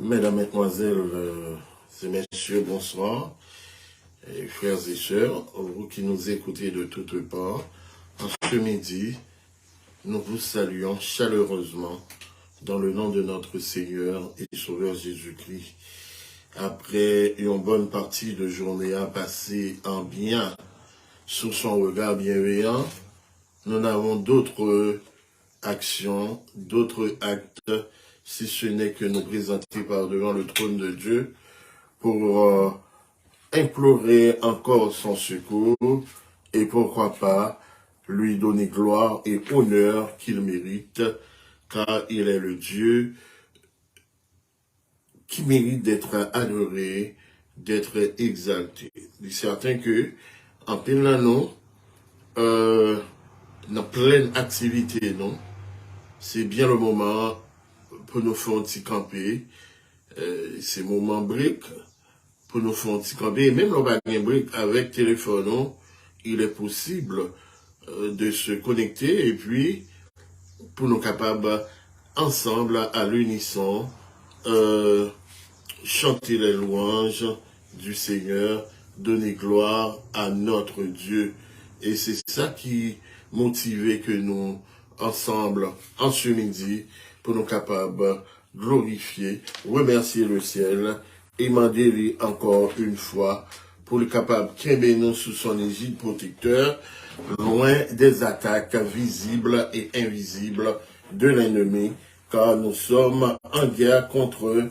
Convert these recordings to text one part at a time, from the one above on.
Mesdames, Mesdemoiselles et Messieurs, bonsoir. Et frères et sœurs, vous qui nous écoutez de toutes parts, en ce midi, nous vous saluons chaleureusement dans le nom de notre Seigneur et Sauveur Jésus-Christ. Après une bonne partie de journée à passer en bien, sous son regard bienveillant, nous n'avons d'autres actions, d'autres actes, si ce n'est que nous présenter par devant le trône de Dieu pour implorer encore son secours et pourquoi pas lui donner gloire et honneur qu'il mérite, car il est le Dieu qui mérite d'être adoré, d'être exalté. Il est certain que, en plein l'année, dans pleine activité, non, c'est bien le moment pour nous faire un petit camper, c'est moment brique, pour nous faire un petit camper, et même le bagage brique avec téléphone, non, il est possible de se connecter et puis pour nous capables ensemble à l'unisson chanter les louanges du Seigneur, donner gloire à notre Dieu. Et c'est ça qui motive que nous, ensemble, en ce midi, pour nous capables glorifier, remercier le ciel et demander encore une fois pour le capable qu'aimer nous sous son égide protecteur, loin des attaques visibles et invisibles de l'ennemi, car nous sommes en guerre contre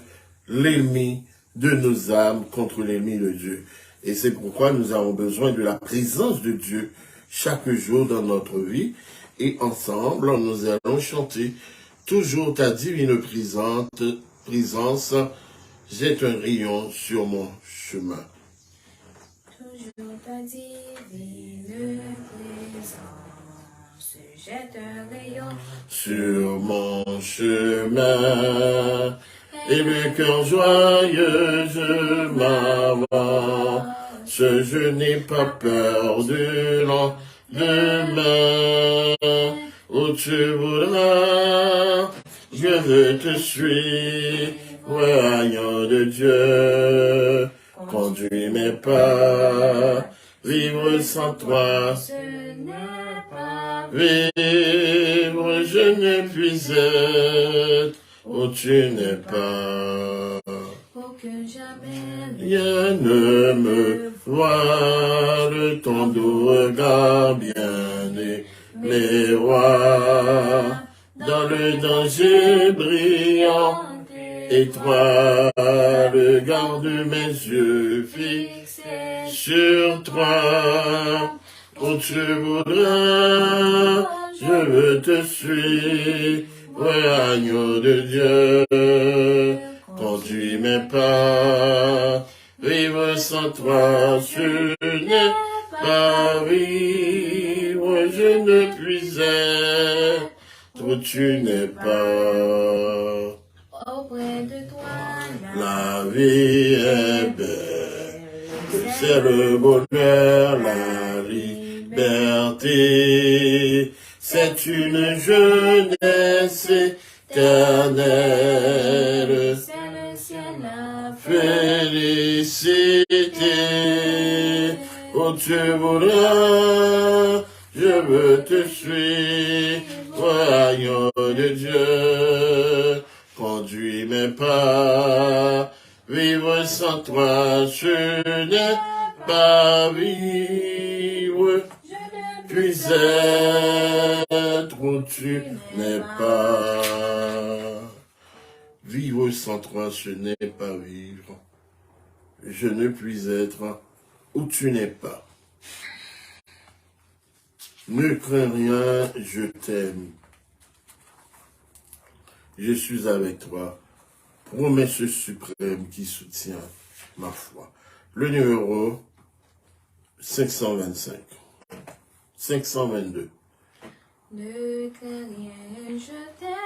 l'ennemi de nos âmes, contre l'ennemi de Dieu. Et c'est pourquoi nous avons besoin de la présence de Dieu chaque jour dans notre vie. Et ensemble, nous allons chanter toujours ta divine présence, jette un rayon sur mon chemin. Toujours ta divine présence, jette un rayon sur mon chemin. Et le cœur joyeux, je m'avance, je n'ai pas peur de lendemain. Où tu voudras, je te suis, royaume de Dieu. Conduis mes pas, vivre sans toi, ce n'est pas vivre, je ne puis être où tu n'es pas. aucun jamais Rien ne me voile ton doux regard bien-aimé roi, dans le danger brillant, étoile, garde mes yeux fixés sur toi. Où tu voudras, je te suis, agneau de Dieu. Conduis mes pas, vivre sans toi, ce n'est pas vivre, je ne puis être où tu n'es pas. auprès de toi. La vie est belle, c'est le bonheur, la liberté, c'est une jeunesse éternelle, C'est le ciel, la félicité. Où tu voudras, je veux te suivre, royaume de Dieu. Conduis mes pas, vivre sans toi, je n'ai pas vivre, puis être où tu n'es pas. Vivre sans toi, ce n'est pas vivre. Je ne puis être où tu n'es pas. Ne crains rien, je t'aime. Je suis avec toi. Promesse suprême qui soutient ma foi. Le numéro 525. 522. Ne crains rien, je t'aime.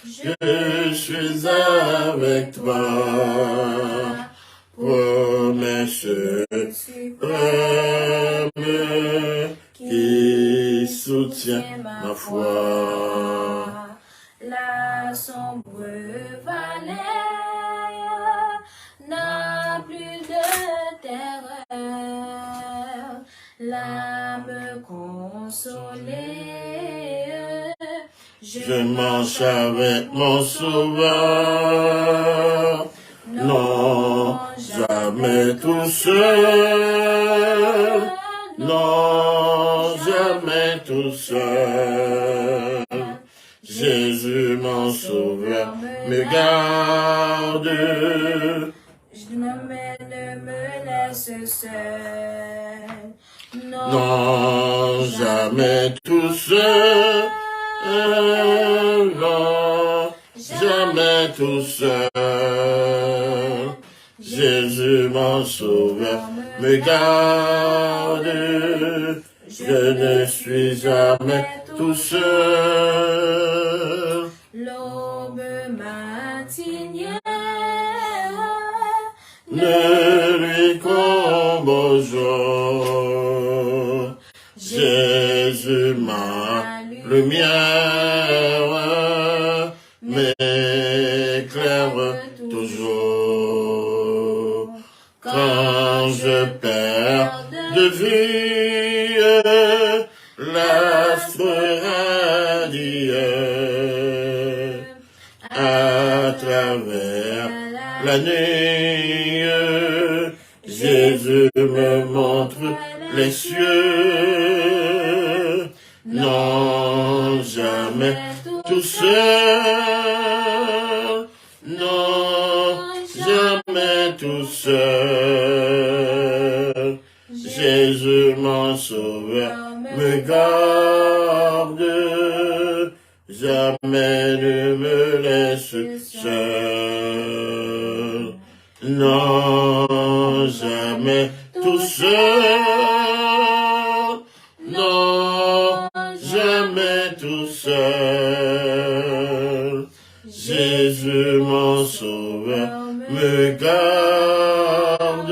Je suis avec toi. Promesse suprême qui soutient ma foi. La sombre vallée n'a plus de terreur. L'âme consolée, Je marche avec mon sauveur. Non, jamais tout seul. Non, jamais tout seul. Jésus, mon sauveur, me garde. Mais ne me laisse seul. Non, jamais tout seul. Non, jamais tout seul. Jésus, mon sauveur, me garde. Je ne suis jamais tout seul. L'aube matinière Ne lui combe jour. Jésus, ma lumière, m'éclaire toujours. Quand je perds de vue l'astre radieux à travers la nuit, Jésus me montre les cieux. Non, jamais tout seul. Non, jamais tout seul. Jésus, mon sauveur, me garde. Jamais ne me laisse seul. Non, jamais tout seul. Non, jamais tout seul. Jésus, mon sauveur, me garde.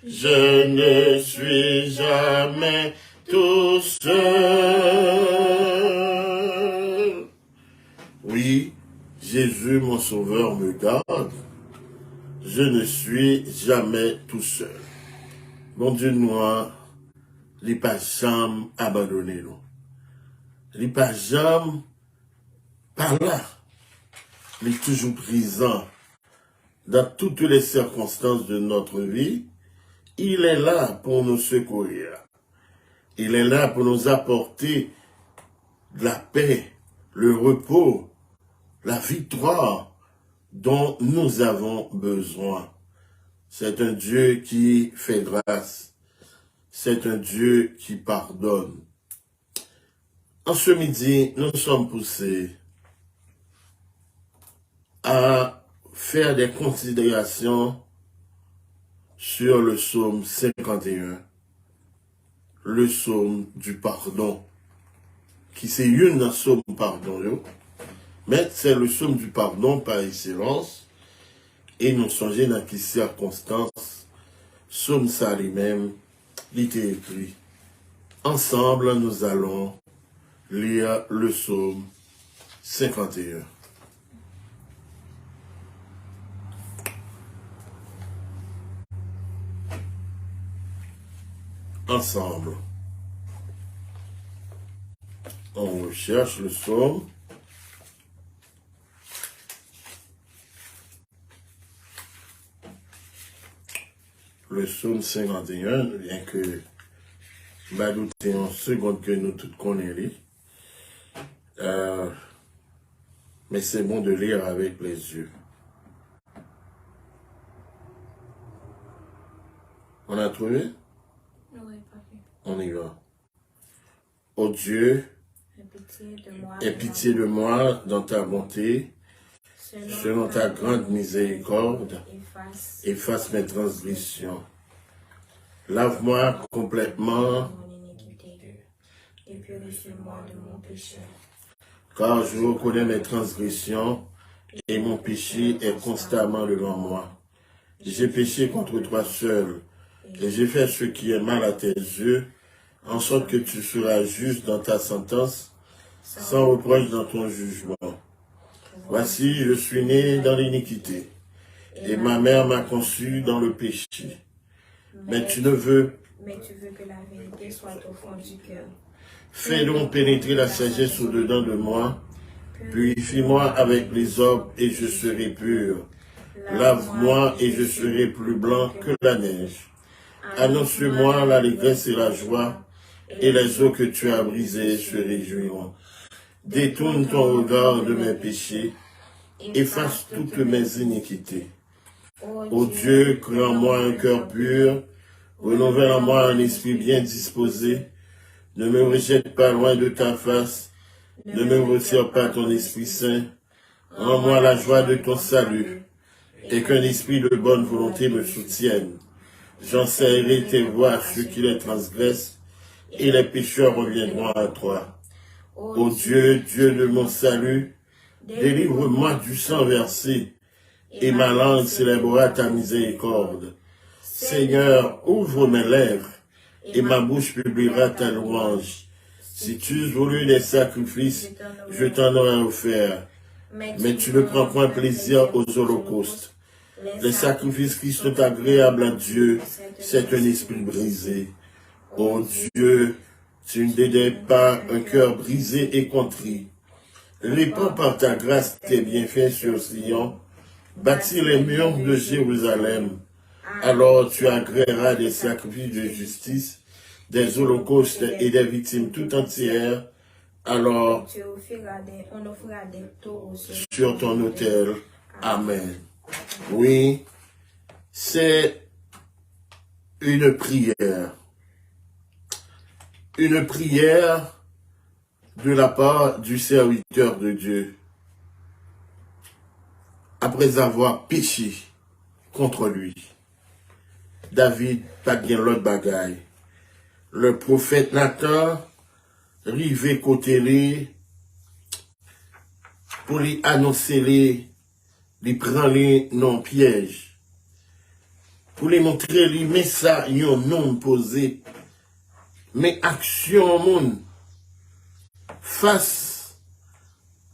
Je ne suis jamais tout seul. Oui, Jésus, mon sauveur, me garde. Je ne suis jamais tout seul. Mon Dieu noir, il n'est pas jamais abandonné, non. Il n'est pas jamais par là. Il est toujours présent dans toutes les circonstances de notre vie. Il est là pour nous secourir. Il est là pour nous apporter la paix, le repos, la victoire dont nous avons besoin. C'est un Dieu qui fait grâce. C'est un Dieu qui pardonne. En ce midi, nous sommes poussés à faire des considérations sur le psaume 51, le psaume du pardon, qui c'est une psaume pardon, mais c'est le psaume du pardon par excellence, et nous songeons dans quelles circonstances, psaume ça lui-même, il était écrit. Ensemble, nous allons lire le psaume 51. Ensemble. On recherche le psaume. Le psaume 51, bien que bah douter en seconde que nous tous connaissons. Mais c'est bon de lire avec les yeux. On a trouvé? Oui, papa. On y va. Ô Dieu, aie pitié de moi dans ta bonté, selon ta grande miséricorde, efface mes transgressions. Lave-moi complètement, et purifie-moi de mon péché. car je reconnais mes transgressions et mon péché est constamment devant moi. J'ai péché contre toi seul et j'ai fait ce qui est mal à tes yeux, en sorte que tu seras juste dans ta sentence, sans reproche dans ton jugement. Voici, je suis né dans l'iniquité, et ma mère m'a conçu dans le péché. Mais tu veux que la vérité soit au fond du cœur. Fais donc pénétrer la sagesse au-dedans de moi. Purifie-moi avec les ordres et je serai pur. Lave-moi et je serai plus blanc que la neige. Annonce-moi l'allégresse et la joie, et les eaux que tu as brisées se réjouiront. Détourne ton regard de mes péchés, efface toutes mes iniquités. Ô Dieu, crée en moi un cœur pur, renouvelle en moi un esprit bien disposé. Ne me rejette pas loin de ta face, ne me retire pas ton Esprit Saint. Rends-moi la joie de ton salut, et qu'un esprit de bonne volonté me soutienne. J'enseignerai tes voies à ceux qui les transgressent, et les pécheurs reviendront à toi. Ô Dieu, Dieu de mon salut, délivre-moi du sang versé, et ma langue célébrera ta miséricorde. Seigneur, ouvre mes lèvres, et ma bouche publiera ta louange. Si tu voulais des sacrifices, je t'en aurais offert. Mais tu ne prends point plaisir aux holocaustes. Les sacrifices qui sont agréables à Dieu, c'est un esprit brisé. Ô Dieu, tu ne dédaies pas un cœur brisé et contrit. Répands par ta grâce tes bienfaits sur Sion. Bâtis les murs de Jérusalem. Alors tu agréeras des sacrifices de justice, des holocaustes et des victimes tout entières. Alors On offrira des taureaux sur ton autel. Amen. Oui, c'est une prière. Une prière de la part du serviteur de Dieu. Après avoir péché contre lui. David, pas bien l'autre bagaille. Le prophète Nathan, rivé côté lui, pour lui annoncer lui prendre les non piège. Pour lui montrer lui, mais ça, yon non posé. Mais action, monde, face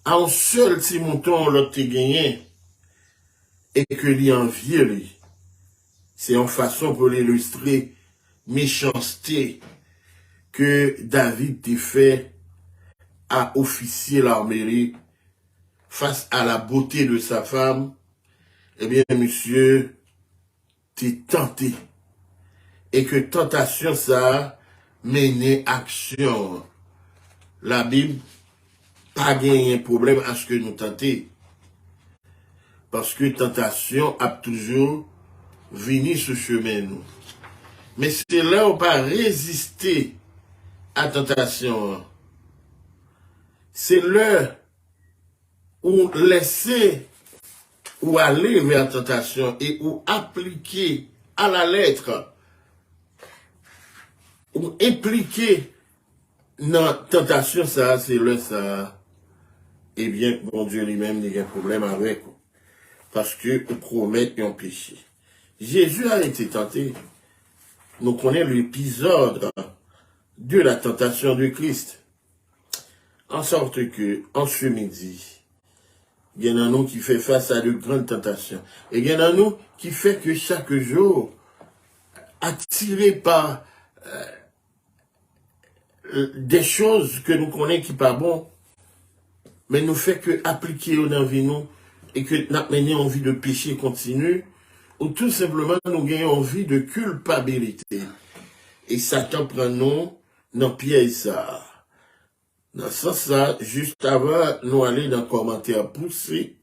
à un seul petit mouton, l'autre te gagné, et que lui envie lui. C'est en façon pour l'illustrer méchanceté que David t'a fait à officier l'armée face à la beauté de sa femme. Eh bien, monsieur, t'es tenté. Et que tentation, ça a mené action. La Bible, pas gagné un problème à ce que nous tentons. Parce que tentation a toujours venu ce chemin, nous. Mais c'est là où on pas résister à tentation. C'est là où laisser ou aller vers la tentation et où appliquer à la lettre ou impliquer dans la tentation, ça, c'est là ça. Eh bien, bon Dieu lui-même n'a pas de problème avec. Parce que vous promettez un péché. Jésus a été tenté. Nous connaissons l'épisode de la tentation de Christ. En sorte que, en ce midi, il y en a nous qui fait face à de grandes tentations. Et il y en a nous qui fait que chaque jour, attiré par des choses que nous connaissons qui pas bon, mais nous fait que appliquer dans la vie nous, et que nous avons envie de péché continu, ou tout simplement nous gagnons envie de culpabilité. Et Satan prend nous dans piège ça. Dans ce sens, juste avant nous aller dans le commentaire poussé,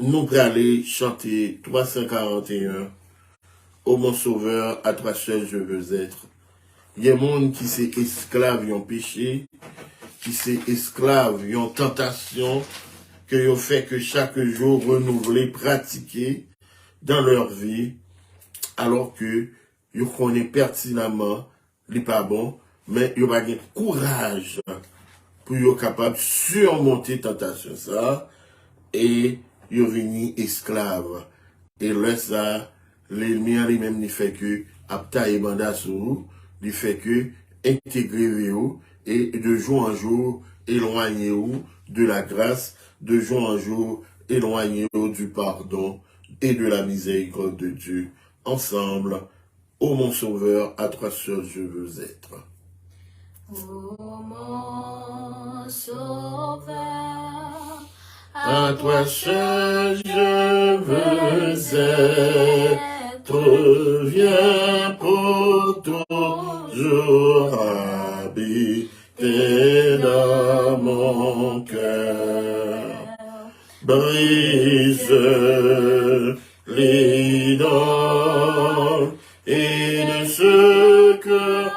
nous allons aller chanter 341. Ô mon sauveur, à toi seul je veux être. Il y a des gens qui sont esclaves, ils ont péché, qui sont esclaves, ils ont tentation, que ils ont fait que chaque jour renouveler, pratiquer dans leur vie, alors que ils connaissent pertinemment, les pas bon, mais ils ont pas de courage pour être capable de surmonter tentation ça, et ils sont venus esclaves. Et là, ça, l'ennemi lui-même ne fait que apta et banda sur vous, il fait que intégrer vous et de jour en jour éloigner vous de la grâce, de jour en jour, éloignez-nous du pardon et de la miséricorde de Dieu. Ensemble, ô mon Sauveur, à toi seul je veux être. Ô mon Sauveur, à toi seul je veux être. Viens pour toujours habiter dans mon cœur. Brise l'idole et de ce que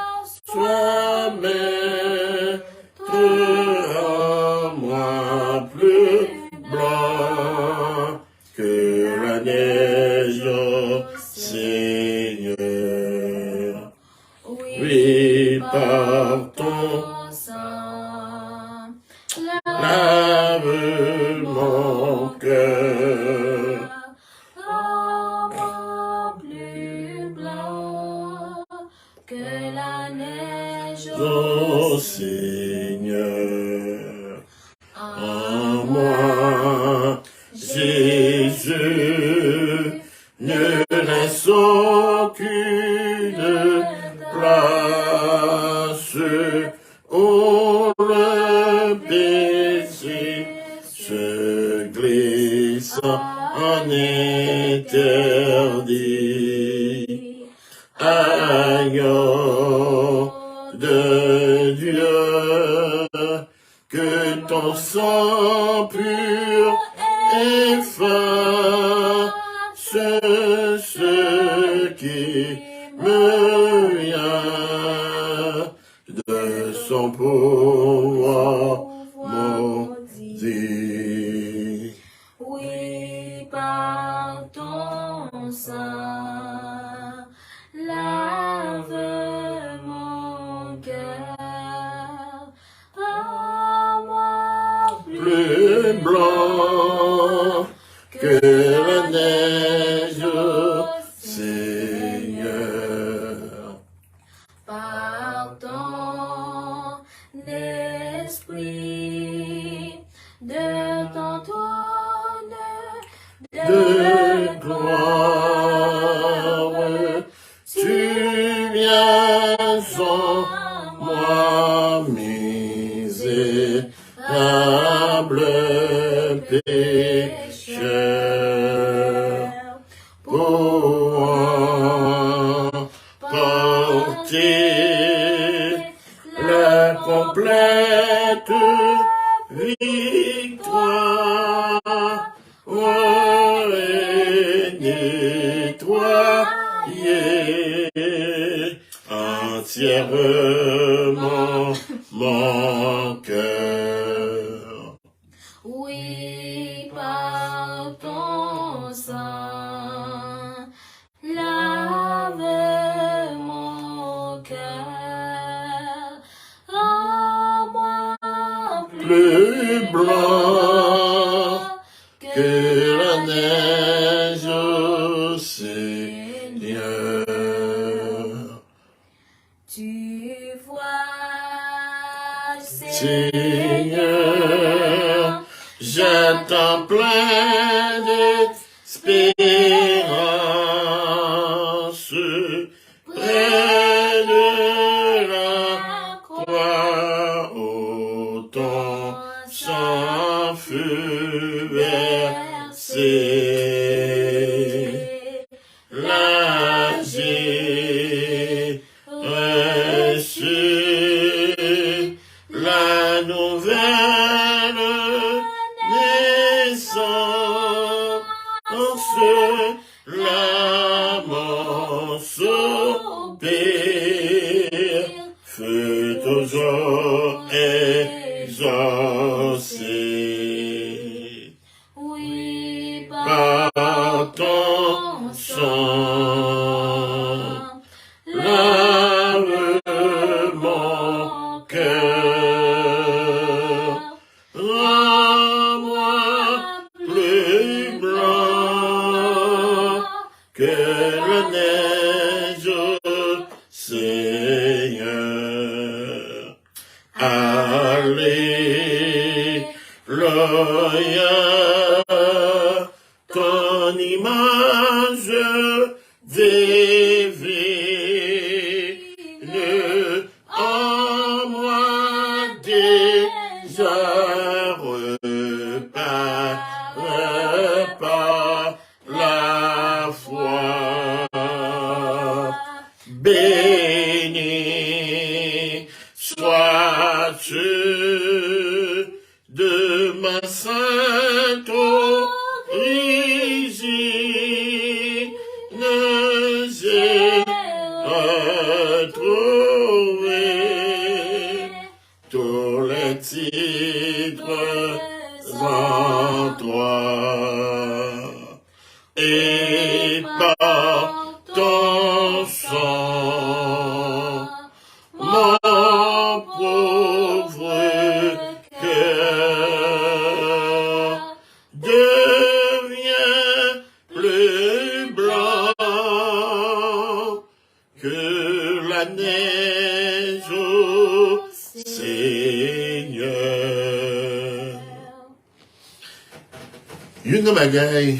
soit maître à moi plus blanc que la neige, Seigneur. Oui, par ton sang, lave mon cœur. rends-moi plus blanc que la neige, Ô Seigneur, en moi, Jésus, ne laisse aucune place où le péché se glisse en interdit. Agneau de Dieu, que ton sang pur efface ce qui me vient de son pouvoir maudit. oui, par ton sang, lave mon cœur, rends-moi Plus blanc que la neige, Seigneur. par ton esprit, de ton trône De gloire, tu viens en moi, misérable pécheur, pour porter la complète victoire, et nettoyer entièrement mon cœur. oui, par ton sang, lave mon cœur, rends-moi Plus blanc que la neige, Seigneur. Tu vois, Seigneur, j'attends plein d'espérance près de la croix, où ton sang fut versé. Là j'ai reçu la nouvelle naissance, l'âme soupir, fut toujours exaucé. oui, Par ton sang, lave mon cœur, rends-moi plus blanc que la neige, Seigneur. Alléluia, ton image divine en moi déjà repart par la foi. Béni sois-tu de ma sainte origine, j'ai retrouvé tous les titres en toi. Et par ton sang, mon pauvre cœur devient plus blanc que la neige au Seigneur. Une bagaille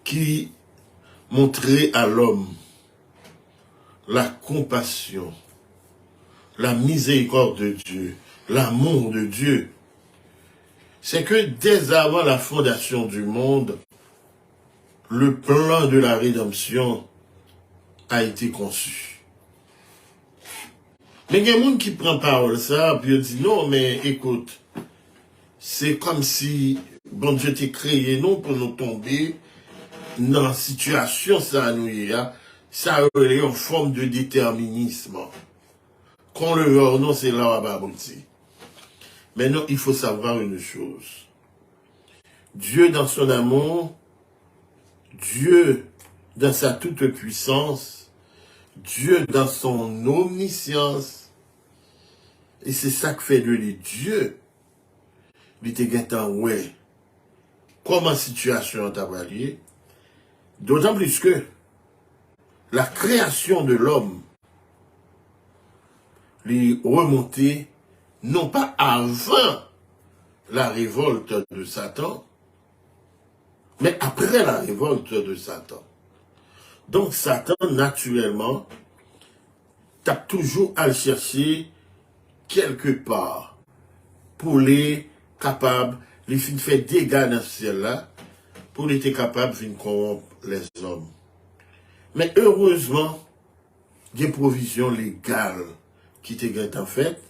qui montrait à l'homme la compassion, la miséricorde de Dieu, l'amour de Dieu, c'est que dès avant la fondation du monde, le plan de la rédemption a été conçu. Mais il y a des gens qui prennent parole ça, puis ils disent non, mais écoute, c'est comme si bon Dieu t'a créé non pour nous tomber dans la situation ça nous y a, ça est en forme de déterminisme. Qu'on le veut ou non, c'est là où on va aboutir. Mais non, il faut savoir une chose. Dieu dans son amour, Dieu dans sa toute puissance, Dieu dans son omniscience, et c'est ça que fait de lui Dieu. Il te gâtant, ouais, comment situation t'a varié, d'autant plus que la création de l'homme les remonter non pas avant la révolte de Satan, mais après la révolte de Satan. Donc Satan, naturellement, tape toujours à le chercher quelque part pour les capables, les fins faire dégâts dans ce ciel-là, pour les être capables de corrompre les hommes. Mais heureusement, il y a des provisions légales qui étaient en fait,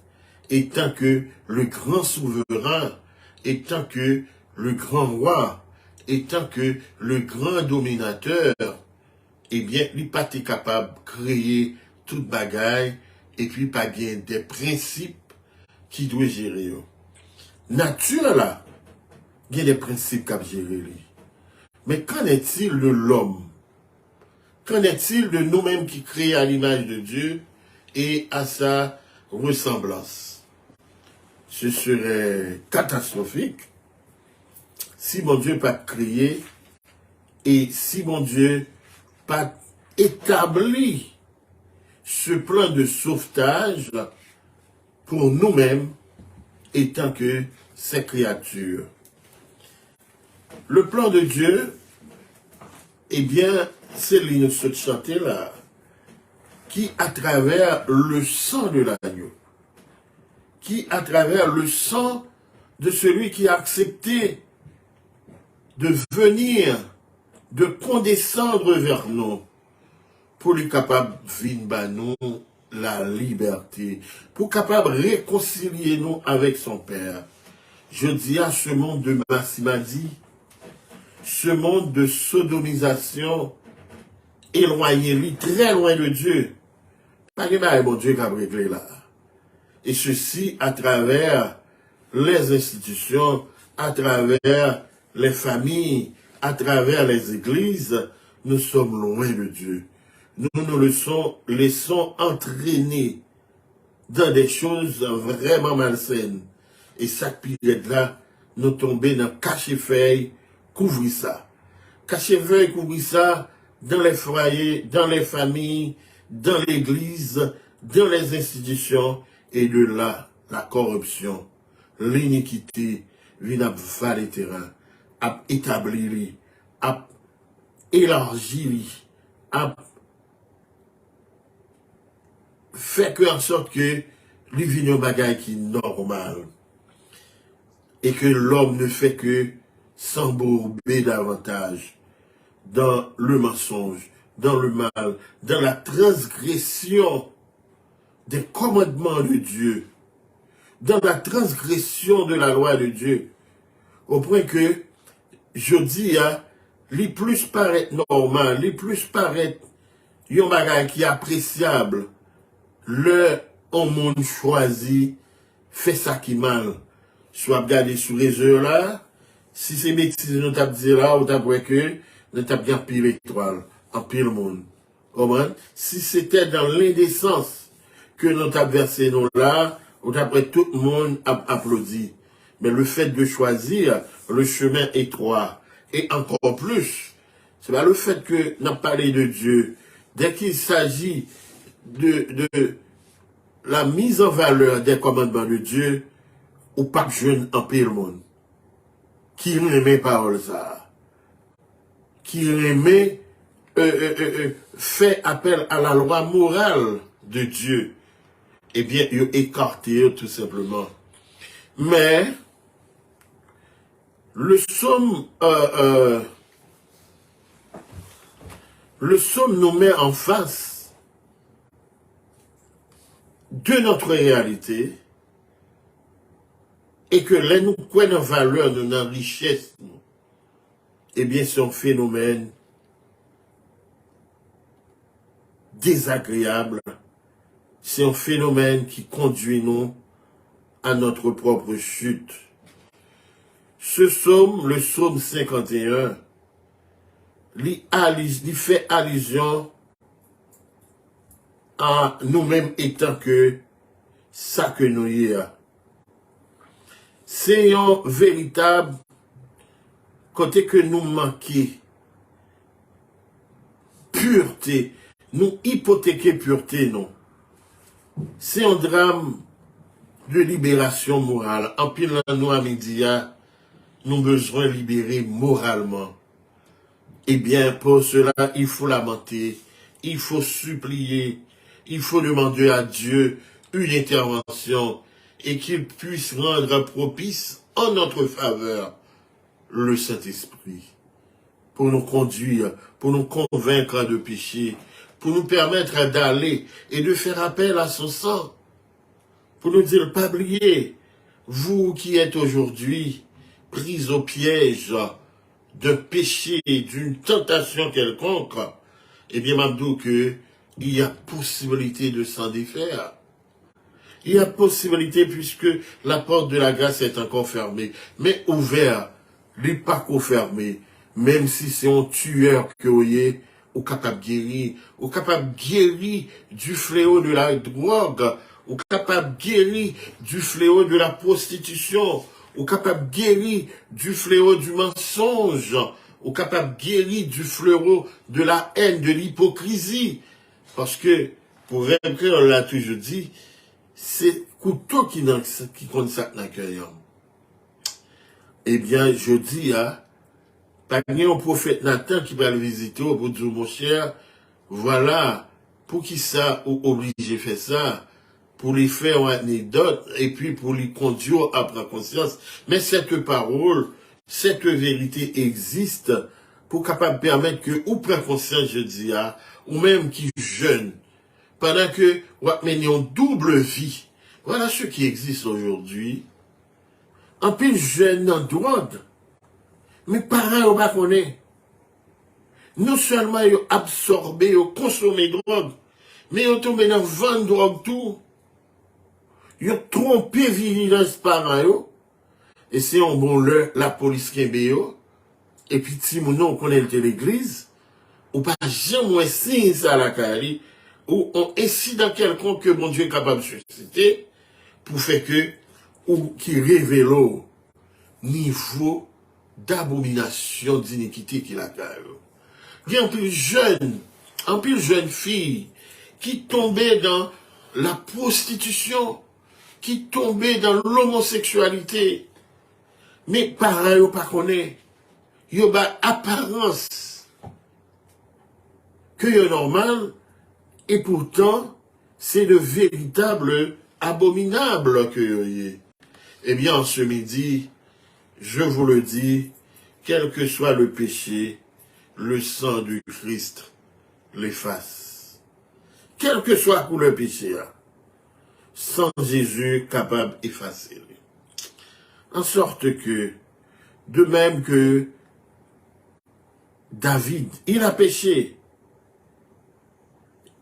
étant que le grand souverain, étant que le grand roi, étant que le grand dominateur, eh bien, il n'est pas capable de créer toute bagaille et puis pas bien des principes qui doivent gérer. Nature là, il y a des principes qui doivent gérer. Mais qu'en est-il de l'homme? Qu'en est-il de nous-mêmes qui créons à l'image de Dieu et à sa ressemblance? Ce serait catastrophique si mon Dieu pas créé et si mon Dieu pas établi ce plan de sauvetage pour nous-mêmes étant que ces créatures. Le plan de Dieu, eh bien, c'est ligne se chanter là, qui à travers le sang de l'agneau, qui à travers le sang de celui qui a accepté de venir, de condescendre vers nous, pour les capables de nous la liberté, pour capable de réconcilier nous avec son Père. Je dis à ce monde de Massimadi, ce monde de sodomisation, éloigné, très loin de Dieu. Pas que bon Dieu qui a réglé là. Et ceci à travers les institutions, à travers les familles, à travers les églises, nous sommes loin de Dieu. Nous nous laissons entraîner dans des choses vraiment malsaines. Et ça pilote là, nous tomber dans cache-feuille, couvrir ça. Cache-feuille, couvrir ça dans les foyers, dans les familles, dans l'église, dans les institutions, et de là, la corruption, l'iniquité, vient à valer terrain. a établi, a élargi, a fait que en sorte que lui vienne un bagage qui est normal. Et que l'homme ne fait que s'embourber davantage dans le mensonge, dans le mal, dans la transgression des commandements de Dieu, dans la transgression de la loi de Dieu, au point que, je dis, les plus paraît normal, les plus paraît un bagage qui est appréciable, le monde choisi fait ça qui mal. Soit regarder sur les heures là, si c'est médecine, nous t'avons dit là, ou t'avons que, nous t'avons bien pile étoile, en pile monde. Comment? Si c'était dans l'indécence que nous t'avons versé nous là, ou t'avons tout le monde applaudi. Mais le fait de choisir le chemin étroit, et encore plus, c'est pas le fait que nous parlé de Dieu, dès qu'il s'agit de la mise en valeur des commandements de Dieu, ou pas que jeune en pile monde, qui aimait parole ça, qui aimait fait appel à la loi morale de Dieu, eh bien, il écarté tout simplement. Mais, le psaume nous met en face de notre réalité, et que là, nous prenons en valeur de notre richesse, eh bien, c'est un phénomène désagréable. C'est un phénomène qui conduit nous à notre propre chute. Ce psaume, le psaume 51, il fait allusion à nous-mêmes étant que ça que nous y est. C'est un véritable côté que nous manquons pureté, nous hypothéquer pureté, non. C'est un drame de libération morale. En pile nous à midi, nous besoin de libérer moralement. Eh bien, pour cela, il faut lamenter, il faut supplier, il faut demander à Dieu une intervention et qu'il puisse rendre propice en notre faveur le Saint-Esprit pour nous conduire, pour nous convaincre de péché, pour nous permettre d'aller et de faire appel à son sang, pour nous dire, pas oublier, vous qui êtes aujourd'hui pris au piège d'un péché, d'une tentation quelconque, eh bien, m'abdou que il y a possibilité de s'en défaire. Il y a possibilité puisque la porte de la grâce est encore fermée, mais ouverte, n'est pas fermée. Même si c'est un tueur que vous êtes, ou capable de guérir, ou capable de guérir du fléau de la drogue, ou capable de guérir du fléau de la prostitution, ou capable de guérir du fléau du mensonge, ou capable de guérir du fléau de la haine, de l'hypocrisie. Parce que, pour répéter, on l'a toujours dit, c'est couteau qui compte ça dans le cœur. Eh bien, je dis, pas un prophète Nathan qui va le visiter pour dire, mon cher, voilà, pour qui ça, ou obligé faire ça, pour lui faire une anecdote, et puis pour lui conduire à prendre conscience. Mais cette parole, cette vérité existe pour capable permettre que, ou prend conscience, je dis, ou même qui jeune, pendant que, ou mener une double vie. Voilà ce qui existe aujourd'hui. En plus, jeune dans drogue. Mes parents, ne connaissent pas. Non seulement ils ont absorbé, ils ont consommé drogue, mais ils ont tombé dans 20 drogues tout. Ils ont trompé vigilance parents. Et c'est un bon leur, la police qui est et puis si on connaît l'église, ou pas jamais signe ça à la carrière, ou on incident quelconque que mon Dieu est capable de susciter, pour faire que, ou qui révèle au niveau d'abomination, d'iniquité qu'il a carrière. Il y a un plus jeune fille, qui tombait dans la prostitution, qui tombait dans l'homosexualité, mais pareil, on ne connaît pas. il y a une apparence que est normal, et pourtant, c'est de véritable abominable que y est. Eh bien, ce midi, je vous le dis, quel que soit le péché, le sang du Christ l'efface. Quel que soit pour le péché, sans Jésus capable d'effacer. En sorte que, de même que David, il a péché.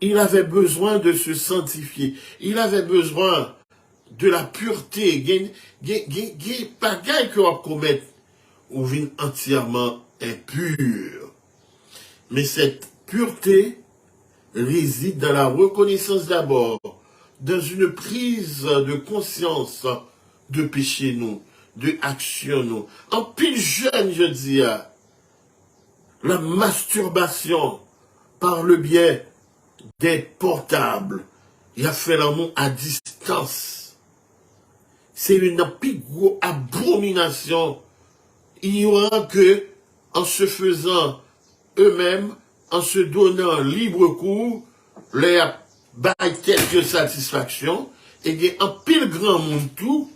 Il avait besoin de se sanctifier. Il avait besoin de la pureté. Il y a pas que on commet ou vient entièrement impur. Mais cette pureté réside dans la reconnaissance d'abord, dans une prise de conscience de péché nous, de action nous. En pile jeune, je dis, la masturbation par le biais des portables, il a fait l'amour à distance. C'est une plus grosse abomination. Il y aura que, en se faisant eux-mêmes, en se donnant libre cours, leur bail quelques satisfactions, et il y a un pile grand monde tout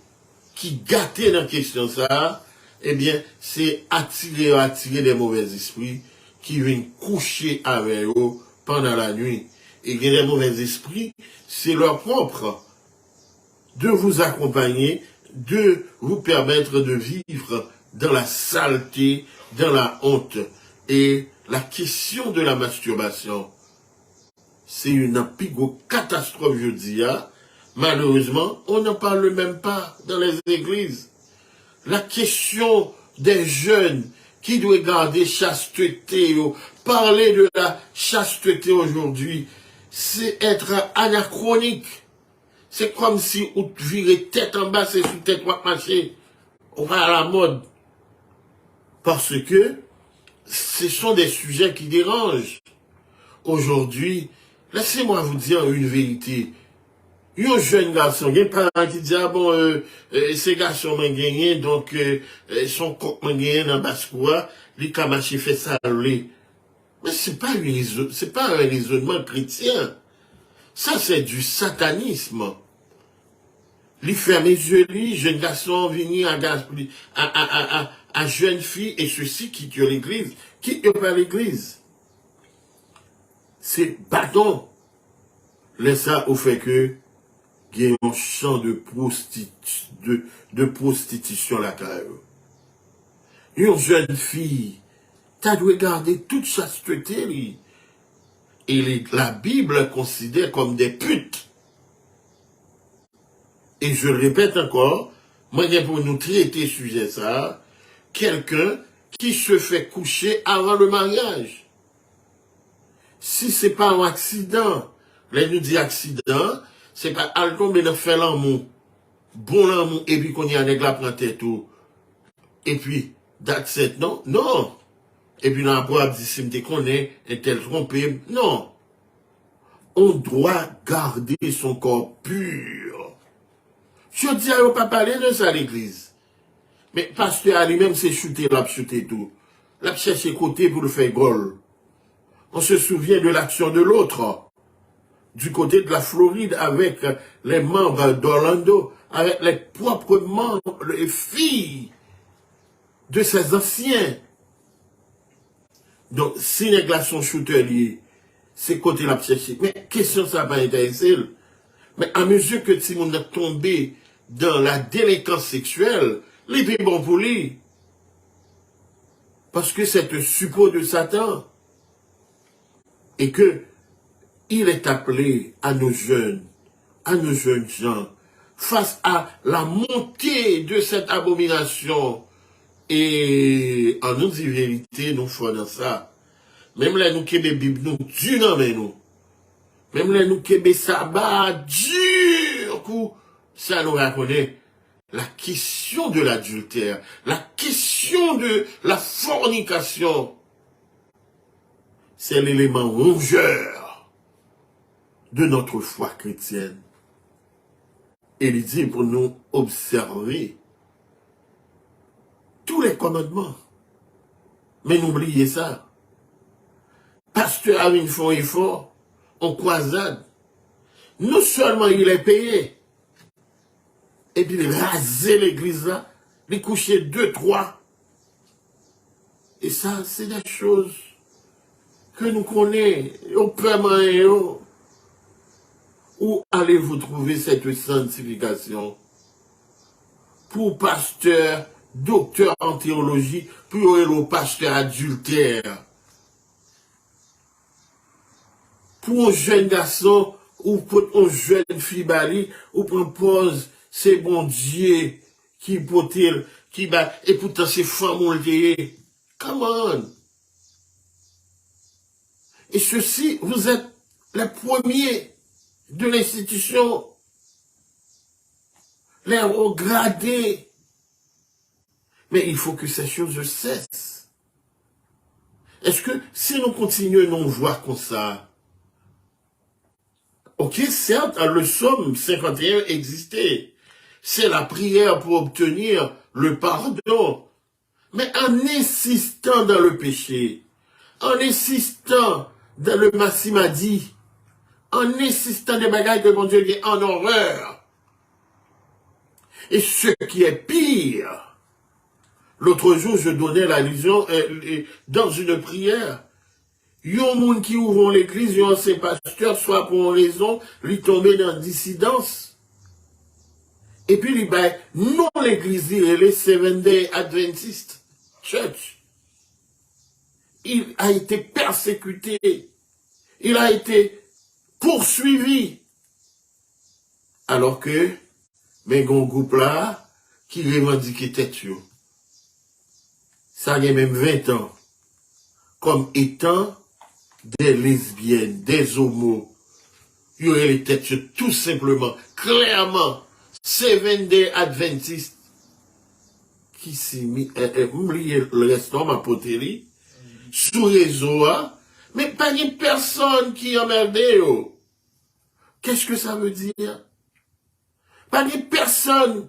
qui gâtait dans la question ça, eh bien, c'est attirer les mauvais esprits qui viennent coucher avec eux pendant la nuit. Et les mauvais esprits, c'est leur propre de vous accompagner, de vous permettre de vivre dans la saleté, dans la honte. Et la question de la masturbation, c'est une catastrophe, je dis. Malheureusement, on n'en parle même pas dans les églises. La question des jeunes qui doivent garder chasteté, parler de la chasteté aujourd'hui, c'est être anachronique. C'est comme si on virait tête en bas, c'est sous tête ou marcher. On va à la mode. Parce que ce sont des sujets qui dérangent. Aujourd'hui, laissez-moi vous dire une vérité. Un jeune garçon, il y a un parent qui dit, ah bon, ces garçons m'ont gagné, donc son coq m'a gagné dans basse-cour, les camaches fait ça. Mais c'est pas un raisonnement chrétien. Ça, c'est du satanisme. Les ferme les yeux, jeune garçon, venir à jeune fille, et ceux-ci qui tuent l'église. Qui tuent pas l'église? C'est bâton. Laisse ça au fait que, il y a un champ de prostitution là-dedans. Une jeune fille, tu dois garder toute chasteté, et la Bible considère comme des putes. Et je le répète encore, moi, pour nous traiter sujet ça, quelqu'un qui se fait coucher avant le mariage. Si c'est pas un accident, là, nous dit accident, c'est pas à tomber dans faire l'amour, bon l'amour, et puis qu'on y a des gars prend tête tout. Et puis, that's it, non? Non. Et puis, dans la boîte, dit, si me connaît, est-elle trompée? Non. On doit garder son corps pur. Je dis à eux, pas parler de ça à l'église. Mais pasteur à lui-même, c'est chuter, l'a chuter tout. L'a chercher côté pour le faire gol. On se souvient de l'action de l'autre. Du côté de la Floride, avec les membres d'Orlando, avec les propres membres, les filles de ses anciens. Donc, si les glaçons shooters liés, c'est côté la chercher. Mais question ça va intéresser. Mais à mesure que Timon a tombé dans la délinquance sexuelle, les pays bon pour lui. Parce que c'est un suppôt de Satan. Et que il est appelé à nos jeunes gens, face à la montée de cette abomination. Et en nous dit vérité, nous faisons dans ça. Même là, nous qui avons Bible, nous, Dieu non mais nous. Même là, nous qui avons sabbat, dur coup, ça nous reconnaît. La question de l'adultère, la question de la fornication, c'est l'élément rongeur de notre foi chrétienne. Et il dit pour nous observer tous les commandements. Mais n'oubliez ça. Pasteur a une fond effort, en croisade. Non seulement il est payé, et puis il rasait l'église là, il couchait 2, 3. Et ça, c'est des choses que nous connaissons, au permanent. Où allez-vous trouver cette sanctification? Pour pasteur, docteur en théologie, pour le pasteur adultère. Pour un jeune garçon, ou pour une jeune fille bali, ou pour une pause, c'est bon Dieu qui peut-il, qui bat, et pourtant c'est femme ou le come on. Et ceci, vous êtes les premiers de l'institution, les regradés. Mais il faut que ces choses cessent. Est-ce que si nous continuons à nous voir comme ça, ok, certes, le psaume 51 existait. C'est la prière pour obtenir le pardon. Mais en insistant dans le péché, en insistant dans le massimadi, en insistant des bagages que mon Dieu dit en horreur. Et ce qui est pire, l'autre jour, je donnais la vision dans une prière. Il y a un monde qui ouvre l'église, il y a ses pasteurs, soit pour une raison, lui tomber dans la dissidence. Et puis, il dit, non, l'église, il est les Seventh-day Adventist Church. Il a été persécuté. Il a été poursuivi. Alors que, mais un groupe là, qui revendiquait tête, ça y a même 20 ans, comme étant des lesbiennes, des homos. Il y aurait les têtes tout simplement, clairement, Seventh-day Adventist, qui s'est mis, oubliez le restant, ma poterie, sous réseau, mais pas une personne qui emmerdait, Qu'est-ce que ça veut dire? Pas une personne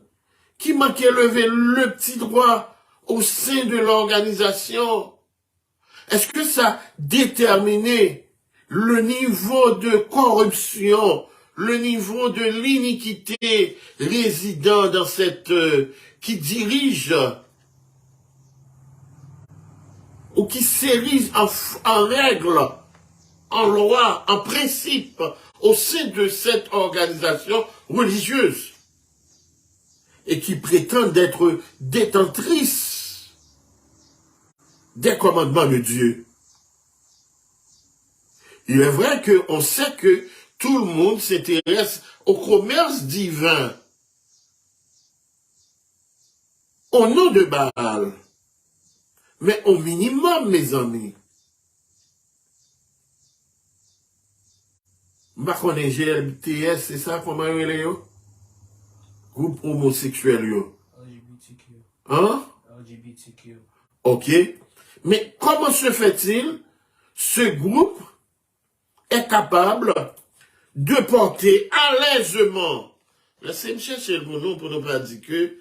qui manquait lever le petit droit au sein de l'organisation. Est-ce que ça déterminait le niveau de corruption, le niveau de l'iniquité résidant dans cette, qui dirige ou qui s'érige en règle, en loi, en principe, au sein de cette organisation religieuse et qui prétend d'être détentrice des commandements de Dieu. Il est vrai qu'on sait que tout le monde s'intéresse au commerce divin au nom de Baal. Mais au minimum, mes amis, je connais GLTS, c'est ça comment il est, groupe homosexuel, LGBTQ. Hein? LGBTQ. Ok. Mais comment se fait-il, ce groupe est capable de porter à l'aisement, là c'est Michel Chelbonon pour ne pas dire que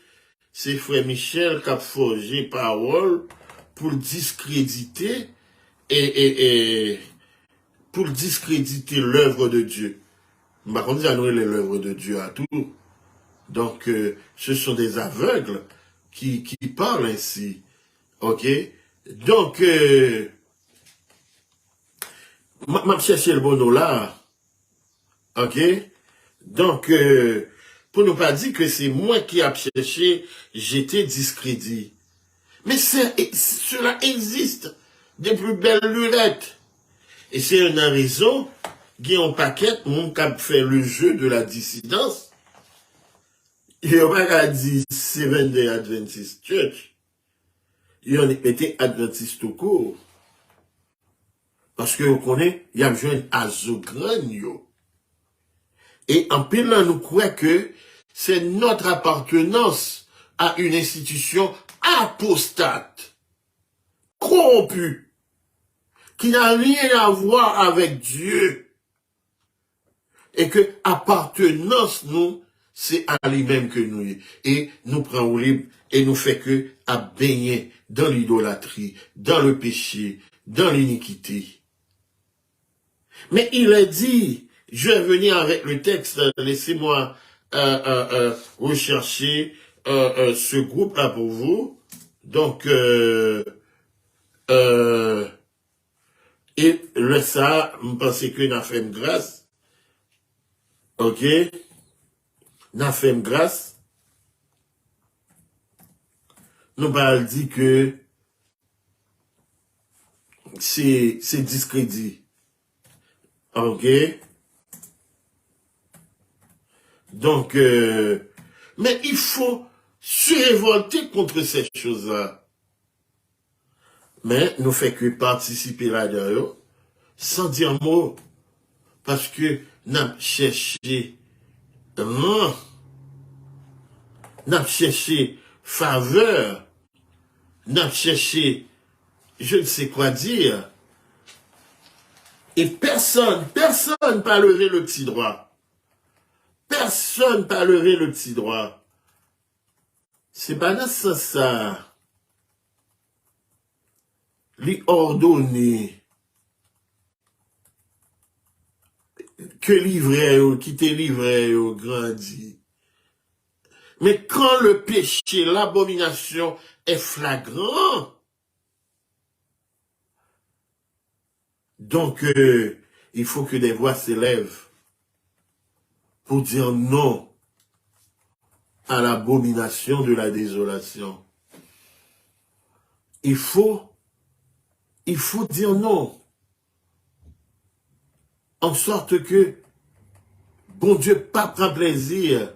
c'est frère Michel qui a forgé parole pour discréditer et pour discréditer l'œuvre de Dieu. Par contre, il y l'œuvre de Dieu à tout. Donc, ce sont des aveugles qui parlent ainsi. Ok? Donc, m'a cherché le bon là. Ok? Donc, pour ne pas dire que c'est moi qui ai cherché, j'étais discrédit. Mais cela existe des plus belles lunettes. Et c'est une raison qu'il y a un paquet, mon cap fait le jeu de la dissidence. Il n'y a pas dit Seventh-day Adventist Church. Il y en a été Adventist tout court. Parce que vous connaissez, il y a besoin d'azogranio. Et en pile, nous croyons que c'est notre appartenance à une institution apostate, corrompue, qui n'a rien à voir avec Dieu. Et que appartenance, nous, c'est à lui-même que nous, et nous prenons libre, et nous fait que à baigner dans l'idolâtrie, dans le péché, dans l'iniquité. Mais il a dit, je vais venir avec le texte, laissez-moi rechercher ce groupe-là pour vous. Donc, et le ça, je pense que n'a fait une grâce. Ok? N'a fait une grâce. Nous parlons dit que c'est discrédit. Ok? Donc, mais il faut se révolter contre ces choses-là. Mais nous fait que participer là-dedans, sans dire mot, parce que n'a cherché, non, n'a cherché faveur, n'a cherché, je ne sais quoi dire, et personne n'a levé le petit droit. Personne n'a levé le petit droit. C'est pas dans ce sens ça. Lui ordonner que livrer, qui te livrer, grandit. Mais quand le péché, l'abomination est flagrant, donc il faut que des voix s'élèvent pour dire non à l'abomination de la désolation. Il faut dire non. En sorte que, bon Dieu, pas prend plaisir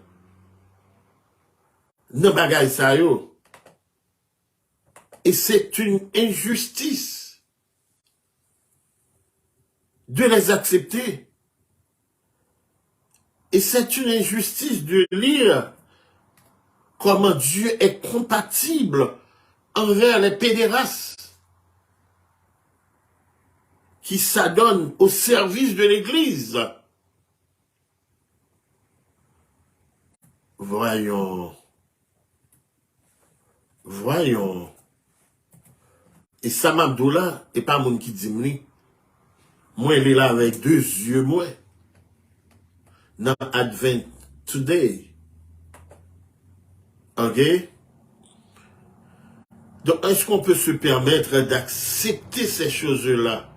dans bagay sa yo. Et c'est une injustice de les accepter. Et c'est une injustice de lire comment Dieu est compatible envers les pédérastes qui s'adonnent au service de l'Église. Voyons. Et Sam Abdullah, et pas mon qui dit moi, il est là avec 2 yeux, moi. Dans Advent Today. Ok? Donc, est-ce qu'on peut se permettre d'accepter ces choses-là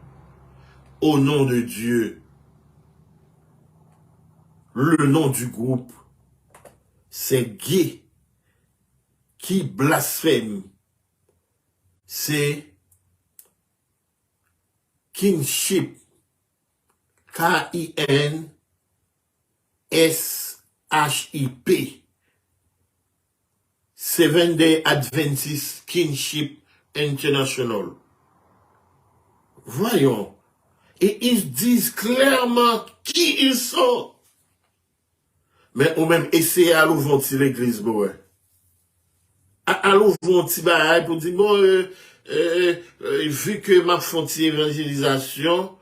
au nom de Dieu? Le nom du groupe, c'est Gay qui blasphème. C'est Kinship. K-I-N-S-H-I-P. Seventh-day Adventist Kinship International. Voyons. Et ils disent clairement qui ils sont. Mais on même essayer à l'ouvrir l'église, bon, à l'ouvrir pour dire, bon, vu que ma fontie évangélisation,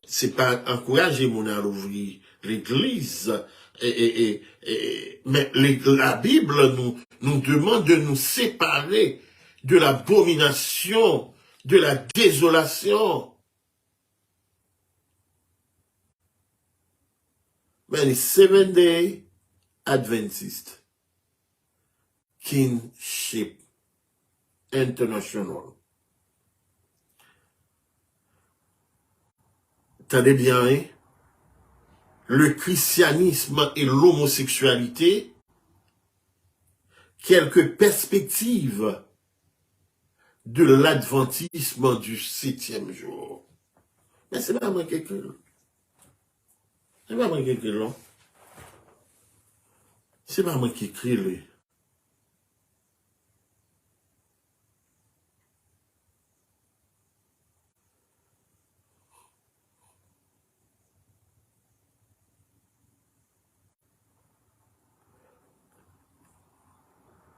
c'est pas encourager mon à l'ouvrir l'église. Mais la Bible nous demande de nous séparer de l'abomination, de la désolation. Mais les Seventh-day Adventist Kinship International. Tenez bien, hein? Le christianisme et l'homosexualité, quelques perspectives de l'adventisme du 7e jour. Mais c'est pas moi qui écris. C'est pas moi qui écris, non? C'est pas moi qui écris, lui.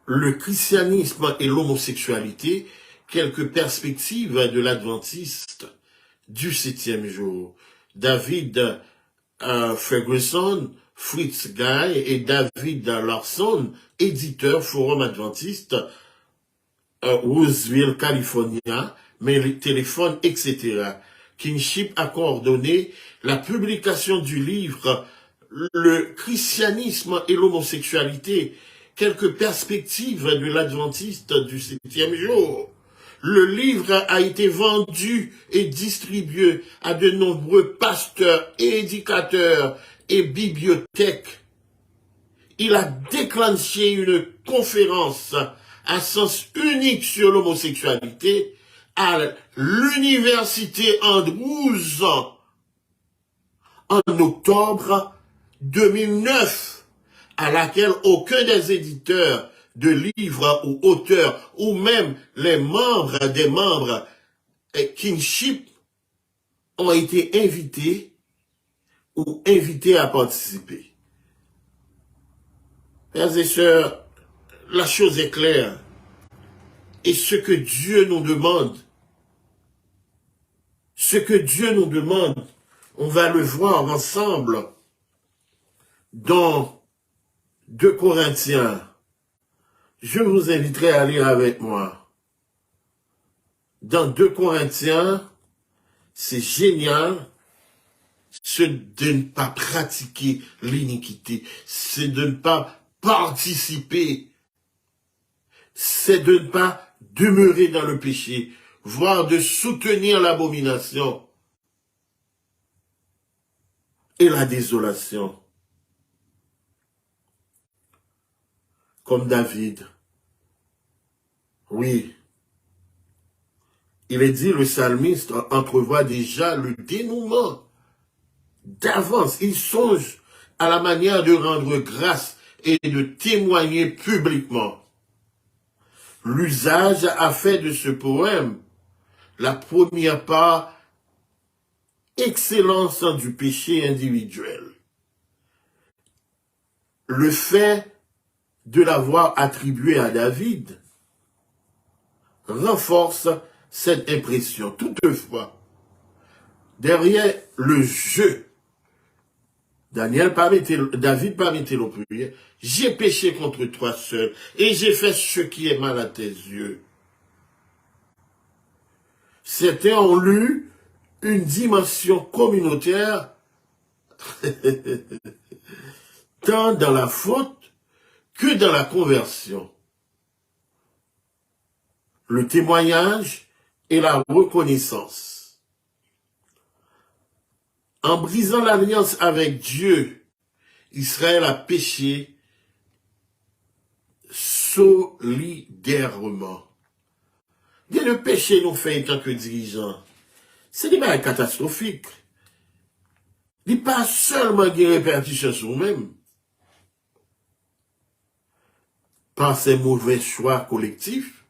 Le christianisme et l'homosexualité, quelques perspectives de l'adventiste du 7e jour. David Ferguson, Fritz Guy et David Larson, éditeur Forum Adventiste, Roseville, California, mais les téléphones, etc. Kinship a coordonné la publication du livre Le christianisme et l'homosexualité, quelques perspectives de l'adventiste du 7e jour. Le livre a été vendu et distribué à de nombreux pasteurs, éducateurs et bibliothèques. Il a déclenché une conférence à sens unique sur l'homosexualité à l'université Andrews en octobre 2009, à laquelle aucun des éditeurs de livres ou auteurs, ou même les membres des membres Kinship ont été invités ou invités à participer. Frères et sœurs, la chose est claire. Et ce que Dieu nous demande, on va le voir ensemble dans 2 Corinthiens. Je vous inviterai à lire avec moi. Dans 2 Corinthiens, c'est génial, c'est de ne pas pratiquer l'iniquité, c'est de ne pas participer, c'est de ne pas demeurer dans le péché, voire de soutenir l'abomination et la désolation. Comme David. Oui. Il est dit, le psalmiste entrevoit déjà le dénouement d'avance. Il songe à la manière de rendre grâce et de témoigner publiquement. L'usage a fait de ce poème la première part excellence du péché individuel. Le fait de l'avoir attribué à David renforce cette impression. Toutefois, derrière le jeu, David permettait le prier, j'ai péché contre toi seul et j'ai fait ce qui est mal à tes yeux. Certains ont lu une dimension communautaire tant dans la faute que dans la conversion. Le témoignage et la reconnaissance. En brisant l'alliance avec Dieu, Israël a péché solidairement. Bien, le péché nous fait en tant que dirigeants. C'est des choses catastrophiques. Il n'est pas seulement des répercussions sur nous-mêmes. Par ses mauvais choix collectifs,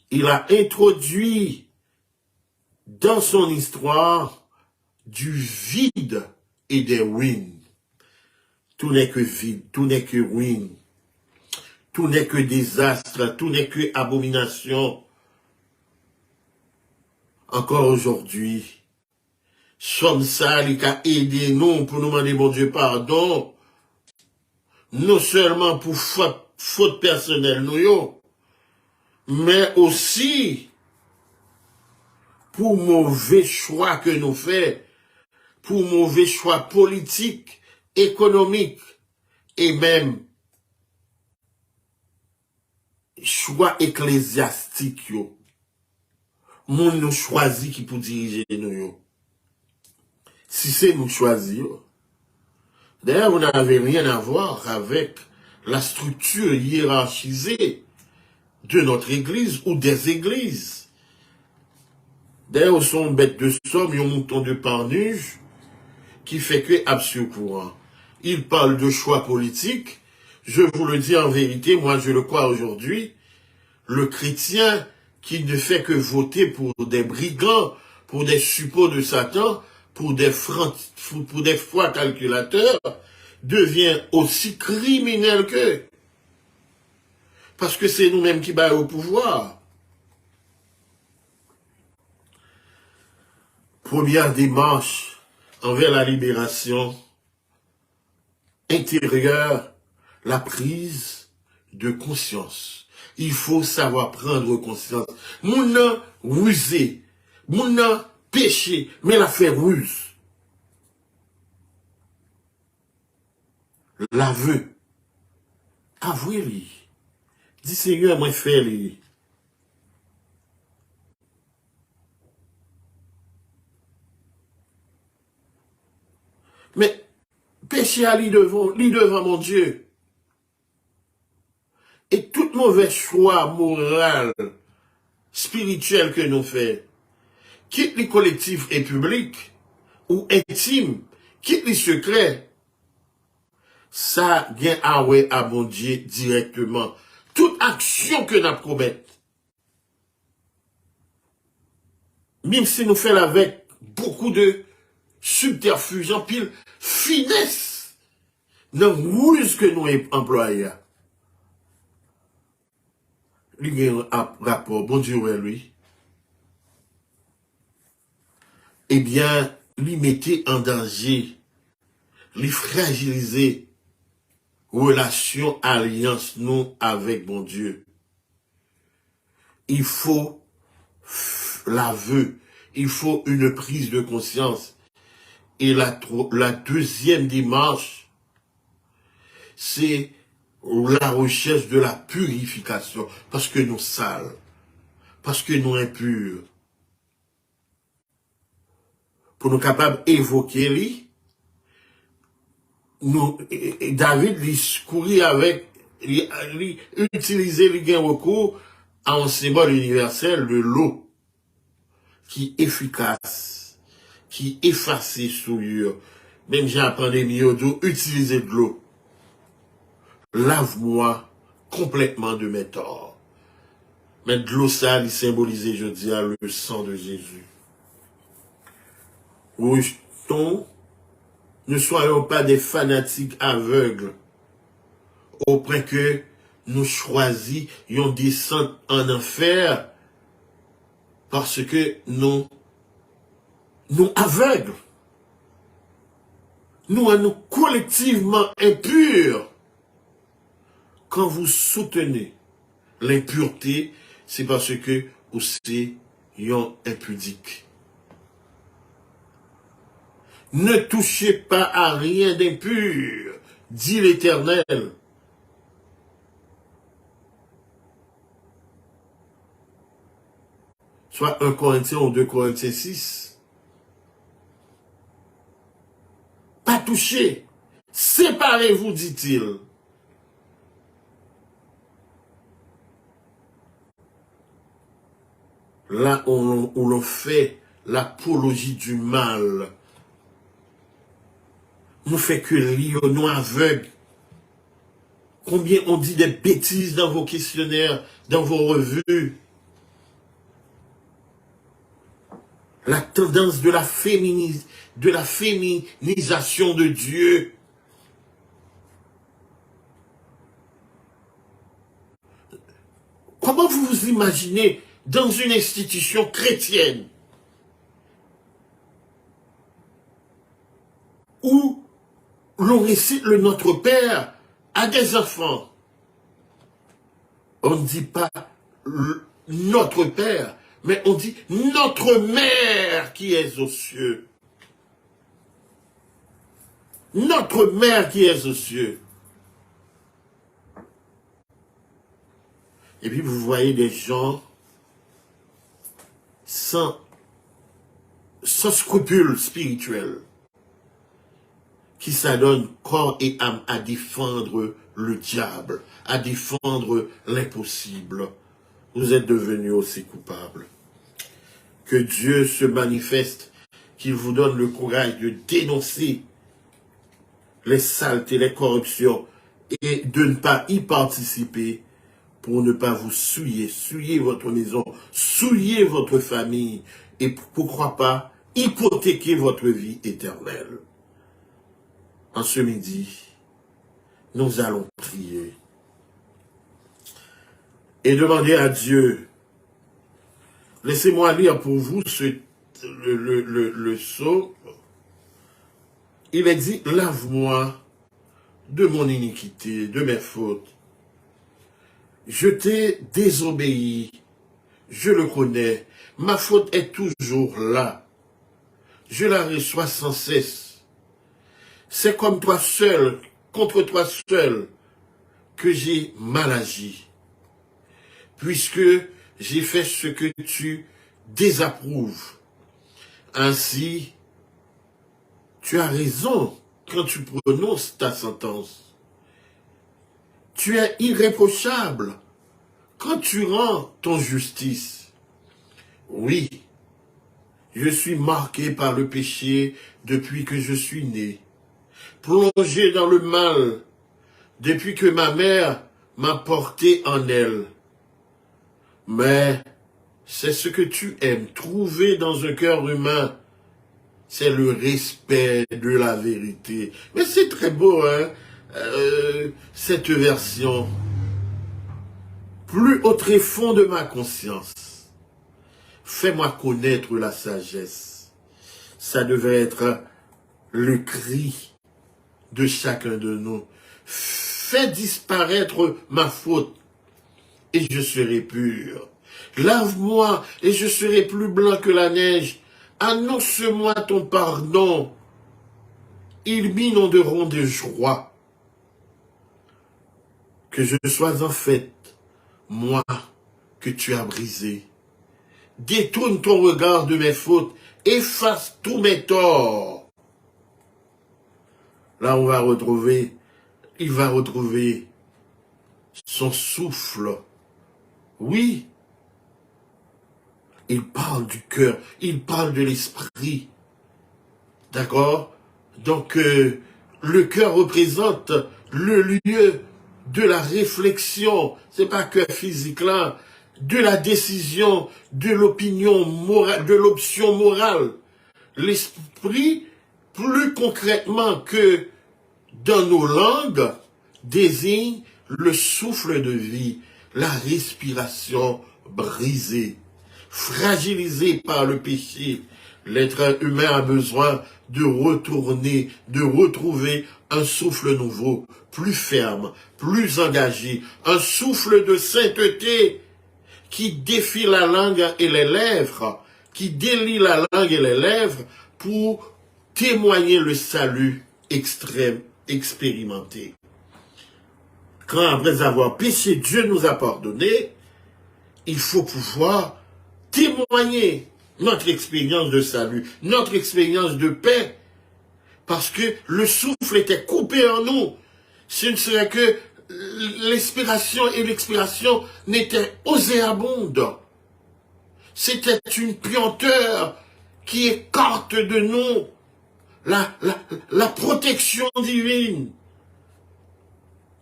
il a introduit dans son histoire du vide et des ruines. Tout n'est que vide, tout n'est que ruine, tout n'est que désastre, tout n'est que abomination. Encore aujourd'hui, sommes sales qui a aidé nous pour nous demander mon Dieu pardon, non seulement pour faute personnelle nous, mais aussi pour mauvais choix que nous faisons, pour mauvais choix politiques, économiques et même choix ecclésiastiques. Moun nous choisit qui pour diriger nous. Si c'est nous choisir. D'ailleurs, vous n'avez rien à voir avec la structure hiérarchisée de notre église ou des églises. D'ailleurs, ils sont bêtes de somme, ils ont un mouton de parnuge qui fait que absurde courant. Ils parlent de choix politiques. Je vous le dis en vérité, moi je le crois aujourd'hui, le chrétien qui ne fait que voter pour des brigands, pour des suppôts de Satan, pour des fois calculateurs, devient aussi criminel qu'eux. Parce que c'est nous-mêmes qui baillons au pouvoir. Première démarche envers la libération intérieur, la prise de conscience. Il faut savoir prendre conscience. Moun nan rusé, moun nan péché, mais la fait ruse. L'aveu. Avouez-lui. Dis Seigneur, moi fais lui. Mais péché à lui devant mon Dieu. Et tout mauvais choix moral, spirituel que nous faisons, quitte les collectifs et publics, ou intimes, quitte les secrets, ça vient à ouais à mon Dieu directement. Toute action que nous commettons, même si nous faisons avec beaucoup de subterfuge, en pile finesse, dans le ruse que nous employons. Lui a un rapport, bon Dieu, ouais, lui. Eh bien, lui mettait en danger, lui fragiliser relation, alliance, nous, avec bon Dieu. Il faut l'aveu, il faut une prise de conscience. Et la deuxième démarche, c'est la recherche de la purification, parce que nous sales, parce que nous impurs. Pour nous capables d'évoquer lui, David lui courir avec, lui utiliser le gain recours à un symbole universel de l'eau, qui est efficace, qui efface les souillures. Même j'ai appris mieux d'eau, utiliser de l'eau. Lave-moi complètement de mes torts. Mais de l'eau sale, il symbolisait, je dis, le sang de Jésus. Rejetons, ne soyons pas des fanatiques aveugles, auprès que nous choisissions descendre en enfer, parce que nous aveugles. Nous collectivement impurs. Quand vous soutenez l'impureté, c'est parce que vous êtes impudique. Ne touchez pas à rien d'impur, dit l'Éternel. Soit 1 Corinthiens ou 2 Corinthiens 6. Pas toucher. Séparez-vous, dit-il. Là où l'on fait l'apologie du mal, nous fait que lire, nous aveugles. Combien on dit des bêtises dans vos questionnaires, dans vos revues. La tendance de la féminisation de Dieu. Comment vous vous imaginez dans une institution chrétienne où l'on récite le Notre Père à des enfants? On ne dit pas Notre Père, mais on dit Notre Mère qui est aux cieux. Notre Mère qui est aux cieux. Et puis vous voyez des gens sans scrupules spirituels qui s'adonnent corps et âme à défendre le diable, à défendre l'impossible. Vous êtes devenus aussi coupables. Que Dieu se manifeste, qu'il vous donne le courage de dénoncer les saletés, les corruptions et de ne pas y participer pour ne pas vous souiller votre maison, souiller votre famille et pourquoi pas hypothéquer votre vie éternelle. En ce midi, nous allons prier et demander à Dieu. Laissez-moi lire pour vous le psaume. Il est dit, lave-moi de mon iniquité, de mes fautes. Je t'ai désobéi, je le connais, ma faute est toujours là. Je la reçois sans cesse. C'est comme toi seul, contre toi seul, que j'ai mal agi. Puisque j'ai fait ce que tu désapprouves. Ainsi, tu as raison quand tu prononces ta sentence. Tu es irréprochable quand tu rends ton justice. Oui, je suis marqué par le péché depuis que je suis né, plongé dans le mal depuis que ma mère m'a porté en elle. Mais c'est ce que tu aimes trouver dans un cœur humain. C'est le respect de la vérité. Mais c'est très beau, hein, cette version. Plus au tréfonds de ma conscience, fais-moi connaître la sagesse. Ça devait être le cri de chacun de nous. Fais disparaître ma faute et je serai pur. Lave-moi et je serai plus blanc que la neige. Annonce-moi ton pardon. Ils m'inonderont de joie. Que je sois en fait, moi, que tu as brisé. Détourne ton regard de mes fautes. Efface tous mes torts. Là, il va retrouver son souffle. Oui, il parle du cœur, il parle de l'esprit. D'accord? Donc, le cœur représente le lieu de la réflexion. C'est pas que physique là. De la décision, de l'opinion morale, de l'option morale. L'esprit, plus concrètement que dans nos langues, désigne le souffle de vie, la respiration brisée, fragilisée par le péché. L'être humain a besoin de retourner, de retrouver un souffle nouveau, plus ferme, plus engagé, un souffle de sainteté qui défie la langue et les lèvres, qui délie la langue et les lèvres pour témoigner le salut extrême expérimenté. Quand après avoir péché, Dieu nous a pardonné, il faut pouvoir témoigner notre expérience de salut, notre expérience de paix, parce que le souffle était coupé en nous. Ce ne serait que l'expiration et l'expiration n'étaient nauséabondes. C'était une puanteur qui écarte de nous la protection divine.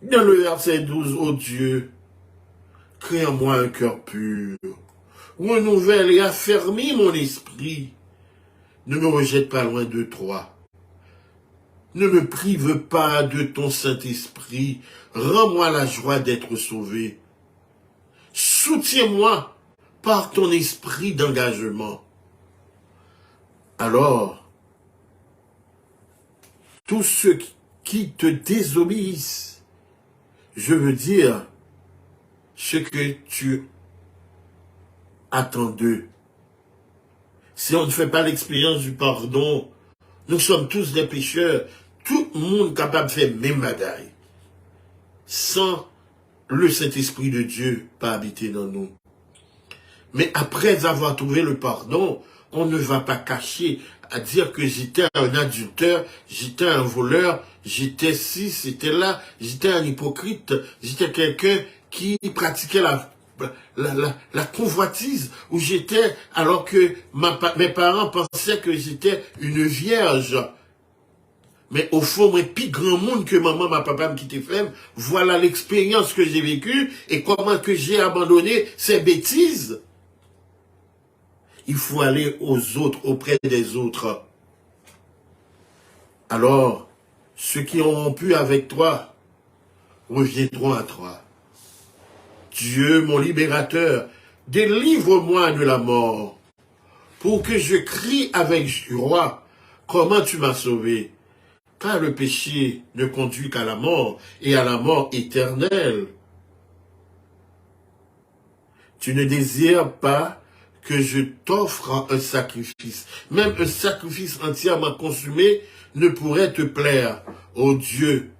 Dans le verset 12, ô Dieu, crée en moi un cœur pur, renouvelle et affermis mon esprit. Ne me rejette pas loin de toi. Ne me prive pas de ton Saint-Esprit. Rends-moi la joie d'être sauvé. Soutiens-moi par ton esprit d'engagement. Alors, tous ceux qui te désobéissent, je veux dire ce que tu attends d'eux. Si on ne fait pas l'expérience du pardon, nous sommes tous des pécheurs, tout le monde capable de faire même bagaille. Sans le Saint-Esprit de Dieu pas habiter dans nous. Mais après avoir trouvé le pardon, on ne va pas cacher à dire que j'étais un adultère, j'étais un voleur, j'étais ci, c'était là, j'étais un hypocrite, j'étais quelqu'un qui pratiquait la convoitise, où j'étais, alors que mes parents pensaient que j'étais une vierge. Mais au fond, moi, plus grand monde que maman, ma papa me quittait femme, voilà l'expérience que j'ai vécue et comment que j'ai abandonné ces bêtises. Il faut aller aux autres, auprès des autres. Alors, ceux qui ont rompu avec toi reviendront à toi. Dieu, mon libérateur, délivre-moi de la mort, pour que je crie avec joie comment tu m'as sauvé. car le péché ne conduit qu'à la mort et à la mort éternelle. Tu ne désires pas que je t'offre un sacrifice. Même un sacrifice entièrement consumé ne pourrait te plaire. Ô Dieu,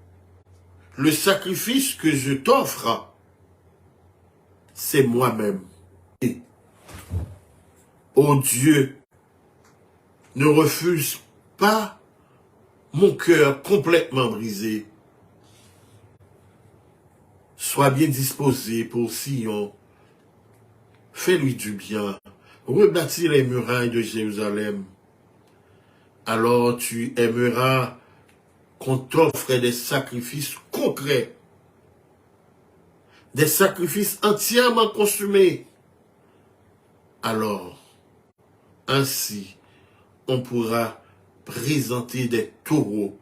le sacrifice que je t'offre, c'est moi-même. Ô Dieu, ne refuse pas mon cœur complètement brisé. Sois bien disposé pour Sion. Fais-lui du bien. Rebâtis les murailles de Jérusalem. Alors tu aimeras qu'on t'offre des sacrifices concrets. Des sacrifices entièrement consumés. Alors, ainsi, on pourra présenter des taureaux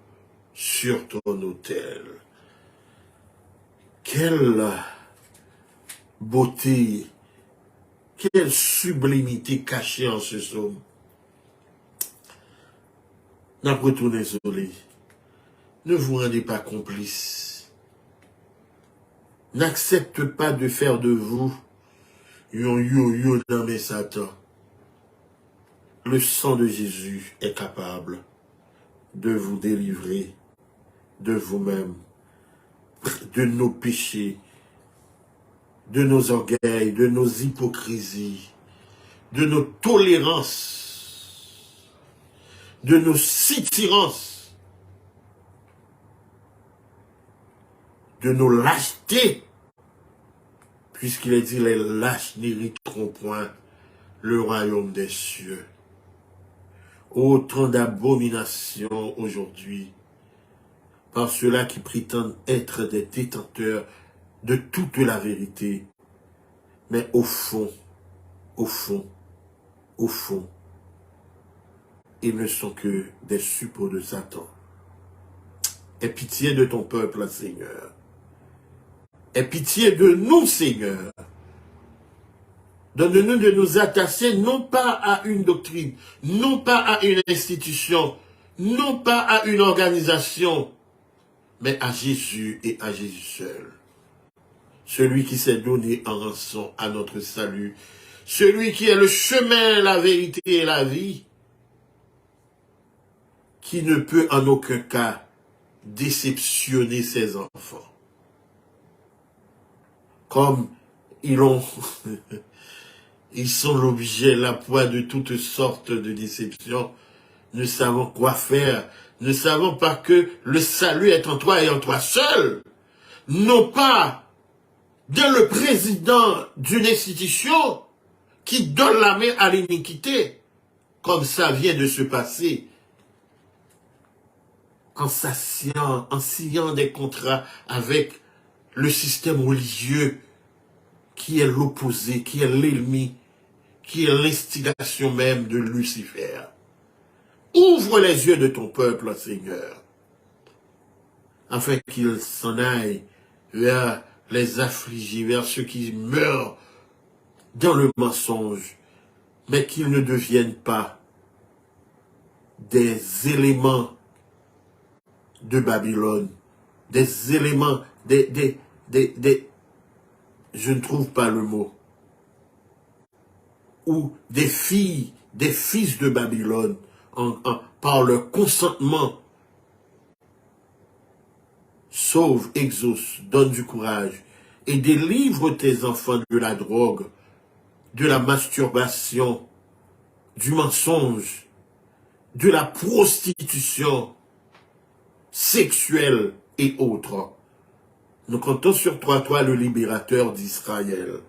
sur ton autel. Quelle beauté, quelle sublimité cachée en ce psaume. N'après tout désolé, ne vous rendez pas complice. N'accepte pas de faire de vous yo dans mes satans. Le sang de Jésus est capable de vous délivrer de vous-même, de nos péchés, de nos orgueils, de nos hypocrisies, de nos tolérances, de nos sitirances, de nos lâchetés, puisqu'il est dit, les lâches n'hériteront point le royaume des cieux. Autant d'abominations aujourd'hui, par ceux-là qui prétendent être des détenteurs de toute la vérité. Mais au fond, ils ne sont que des suppôts de Satan. Aie pitié de ton peuple, Seigneur. Aie pitié de nous, Seigneur. Donne-nous de nous attacher non pas à une doctrine, non pas à une institution, non pas à une organisation, mais à Jésus et à Jésus seul. Celui qui s'est donné en rançon à notre salut, celui qui est le chemin, la vérité et la vie, qui ne peut en aucun cas déceptionner ses enfants. Comme ils sont l'objet, la proie de toutes sortes de déceptions, ne savons quoi faire, ne savons pas que le salut est en toi et en toi seul, non pas dans le président d'une institution qui donne la main à l'iniquité, comme ça vient de se passer, en signant des contrats avec le système religieux qui est l'opposé, qui est l'ennemi, qui est l'instigation même de Lucifer. Ouvre les yeux de ton peuple, Seigneur, afin qu'il s'en aille vers les affligés, vers ceux qui meurent dans le mensonge, mais qu'ils ne deviennent pas des éléments de Babylone, des éléments, je ne trouve pas le mot, ou des filles, des fils de Babylone, par leur consentement. Sauve, exauce, donne du courage et délivre tes enfants de la drogue, de la masturbation, du mensonge, de la prostitution sexuelle et autres. Nous comptons sur toi, toi le libérateur d'Israël.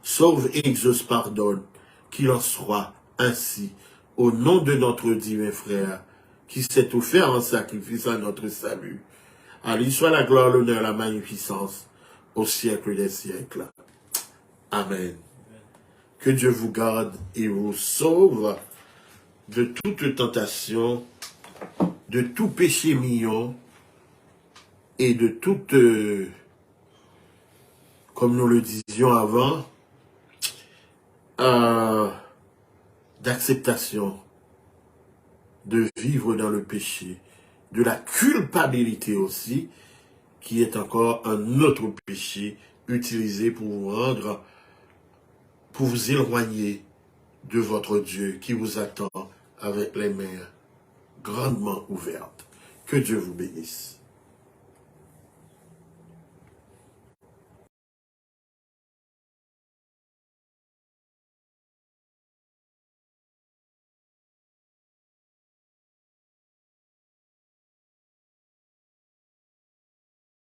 Sauve, exauce, pardonne, qu'il en soit ainsi, au nom de notre divin frère, qui s'est offert en sacrifice à notre salut. À lui soit la gloire, l'honneur, la magnificence, au siècle des siècles. Amen. Que Dieu vous garde et vous sauve de toute tentation, de tout péché mignon et de toute, comme nous le disions avant, d'acceptation de vivre dans le péché de la culpabilité aussi, qui est encore un autre péché utilisé pour vous rendre, pour vous éloigner de votre Dieu qui vous attend avec les mains grandement ouvertes. Que Dieu vous bénisse.